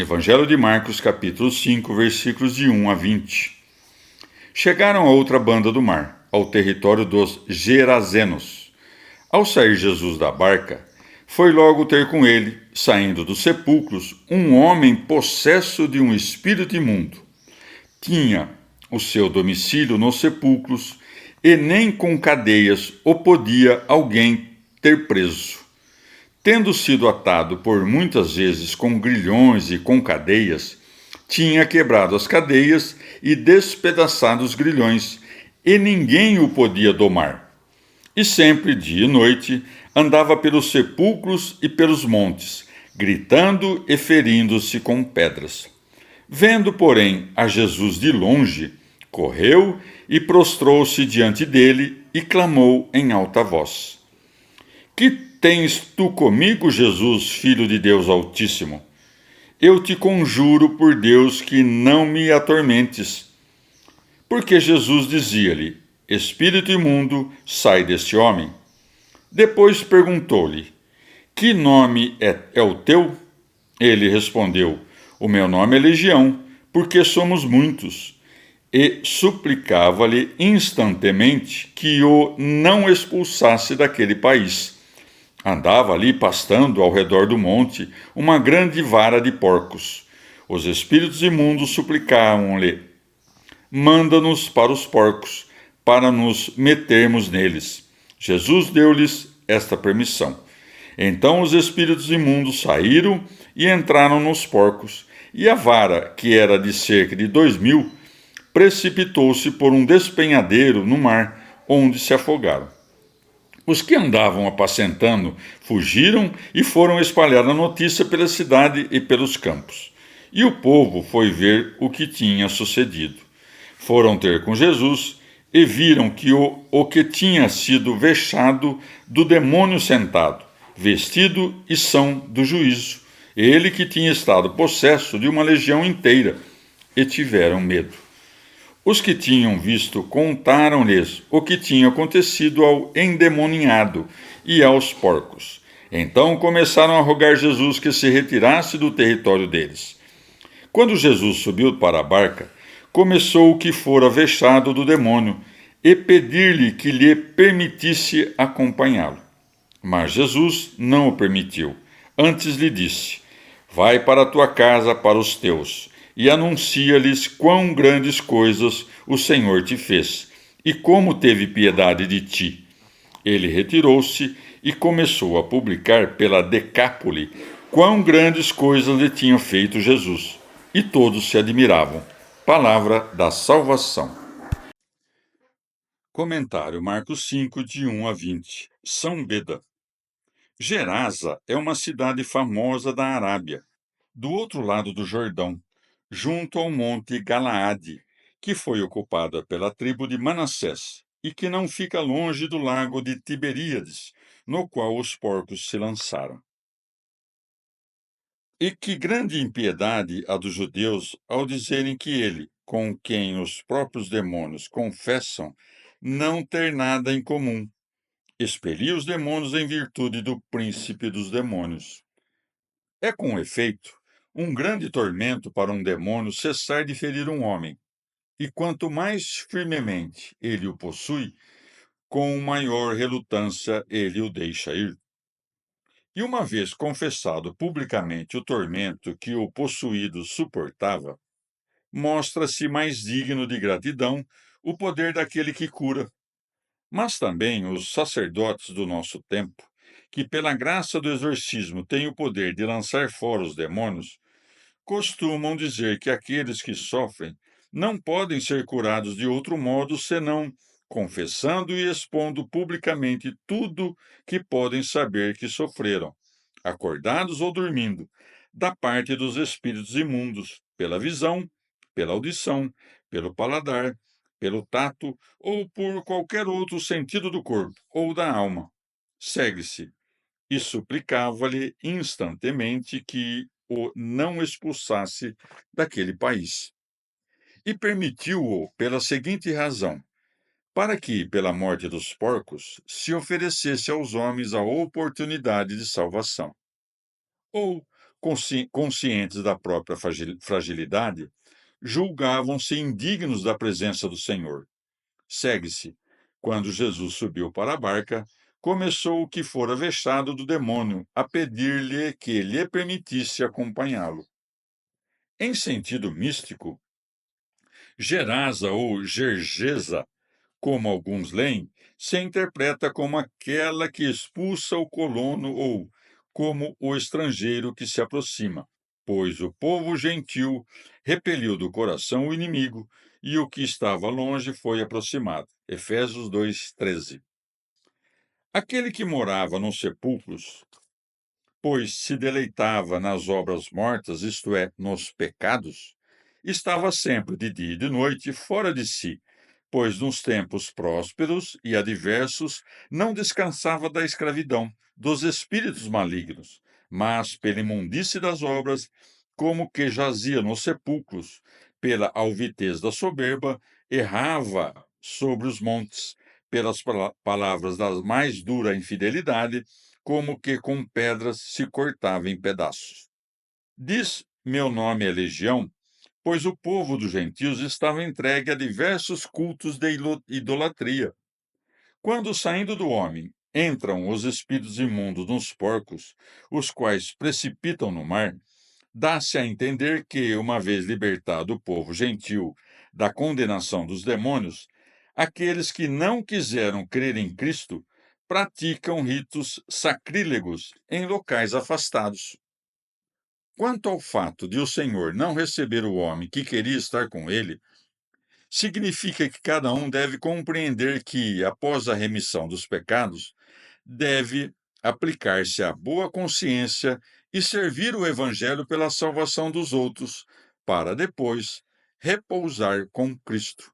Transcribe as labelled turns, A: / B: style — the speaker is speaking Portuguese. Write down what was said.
A: Evangelho de Marcos, capítulo 5, versículos de 1 a 20. Chegaram a outra banda do mar, ao território dos Gerazenos. Ao sair Jesus da barca, foi logo ter com ele, saindo dos sepulcros, um homem possesso de um espírito imundo. Tinha o seu domicílio nos sepulcros, e nem com cadeias o podia alguém ter preso. Tendo sido atado por muitas vezes com grilhões e com cadeias, tinha quebrado as cadeias e despedaçado os grilhões, e ninguém o podia domar. E sempre, dia e noite, andava pelos sepulcros e pelos montes, gritando e ferindo-se com pedras. Vendo, porém, a Jesus de longe, correu e prostrou-se diante dele e clamou em alta voz: Que tens tu comigo, Jesus, Filho de Deus Altíssimo? Eu te conjuro por Deus que não me atormentes. Porque Jesus dizia-lhe: Espírito imundo, sai deste homem. Depois perguntou-lhe: Que nome é o teu? Ele respondeu: O meu nome é Legião, porque somos muitos. E suplicava-lhe instantemente que o não expulsasse daquele país. Andava ali pastando ao redor do monte uma grande vara de porcos. Os espíritos imundos suplicavam-lhe: Manda-nos para os porcos, para nos metermos neles. Jesus deu-lhes esta permissão. Então os espíritos imundos saíram e entraram nos porcos, e a vara, que era de cerca de 2000, precipitou-se por um despenhadeiro no mar, onde se afogaram. Os que andavam apacentando fugiram e foram espalhar a notícia pela cidade e pelos campos. E o povo foi ver o que tinha sucedido. Foram ter com Jesus e viram que o que tinha sido vexado do demônio sentado, vestido e são do juízo, ele que tinha estado possesso de uma legião inteira, e tiveram medo. Os que tinham visto contaram-lhes o que tinha acontecido ao endemoniado e aos porcos. Então começaram a rogar Jesus que se retirasse do território deles. Quando Jesus subiu para a barca, começou o que fora vexado do demônio e pedir-lhe que lhe permitisse acompanhá-lo. Mas Jesus não o permitiu. Antes lhe disse: Vai para a tua casa, para os teus, e anuncia-lhes quão grandes coisas o Senhor te fez, e como teve piedade de ti. Ele retirou-se e começou a publicar pela Decápole quão grandes coisas lhe tinha feito Jesus, e todos se admiravam. Palavra da salvação. Comentário Marcos 5, de 1 a 20. São Beda. Gerasa é uma cidade famosa da Arábia, do outro lado do Jordão, junto ao monte Galaade, que foi ocupada pela tribo de Manassés e que não fica longe do lago de Tiberíades, no qual os porcos se lançaram. E que grande impiedade a dos judeus ao dizerem que ele, com quem os próprios demônios confessam não ter nada em comum, expelia os demônios em virtude do príncipe dos demônios. É, com efeito, um grande tormento para um demônio cessar de ferir um homem, e quanto mais firmemente ele o possui, com maior relutância ele o deixa ir. E uma vez confessado publicamente o tormento que o possuído suportava, mostra-se mais digno de gratidão o poder daquele que cura. Mas também os sacerdotes do nosso tempo, que pela graça do exorcismo têm o poder de lançar fora os demônios, costumam dizer que aqueles que sofrem não podem ser curados de outro modo senão confessando e expondo publicamente tudo que podem saber que sofreram, acordados ou dormindo, da parte dos espíritos imundos, pela visão, pela audição, pelo paladar, pelo tato ou por qualquer outro sentido do corpo ou da alma. Segue-se e suplicava-lhe instantemente que o não expulsasse daquele país. E permitiu-o pela seguinte razão: para que, pela morte dos porcos, se oferecesse aos homens a oportunidade de salvação. Ou, conscientes da própria fragilidade, julgavam-se indignos da presença do Senhor. Segue-se. Quando Jesus subiu para a barca, começou o que fora vexado do demônio a pedir-lhe que lhe permitisse acompanhá-lo. Em sentido místico, Gerasa ou Gergesa, como alguns leem, se interpreta como aquela que expulsa o colono ou como o estrangeiro que se aproxima, pois o povo gentil repeliu do coração o inimigo e o que estava longe foi aproximado. Efésios 2:13. Aquele que morava nos sepulcros, pois se deleitava nas obras mortas, isto é, nos pecados, estava sempre de dia e de noite fora de si, pois nos tempos prósperos e adversos não descansava da escravidão, dos espíritos malignos, mas pela imundície das obras, como que jazia nos sepulcros, pela alvitez da soberba, errava sobre os montes, pelas palavras da mais dura infidelidade, como que com pedras se cortava em pedaços. Diz: meu nome é Legião, pois o povo dos gentios estava entregue a diversos cultos de idolatria. Quando, saindo do homem, entram os espíritos imundos nos porcos, os quais precipitam no mar, dá-se a entender que, uma vez libertado o povo gentil da condenação dos demônios, aqueles que não quiseram crer em Cristo praticam ritos sacrílegos em locais afastados. Quanto ao fato de o Senhor não receber o homem que queria estar com ele, significa que cada um deve compreender que, após a remissão dos pecados, deve aplicar-se à boa consciência e servir o Evangelho pela salvação dos outros, para depois repousar com Cristo.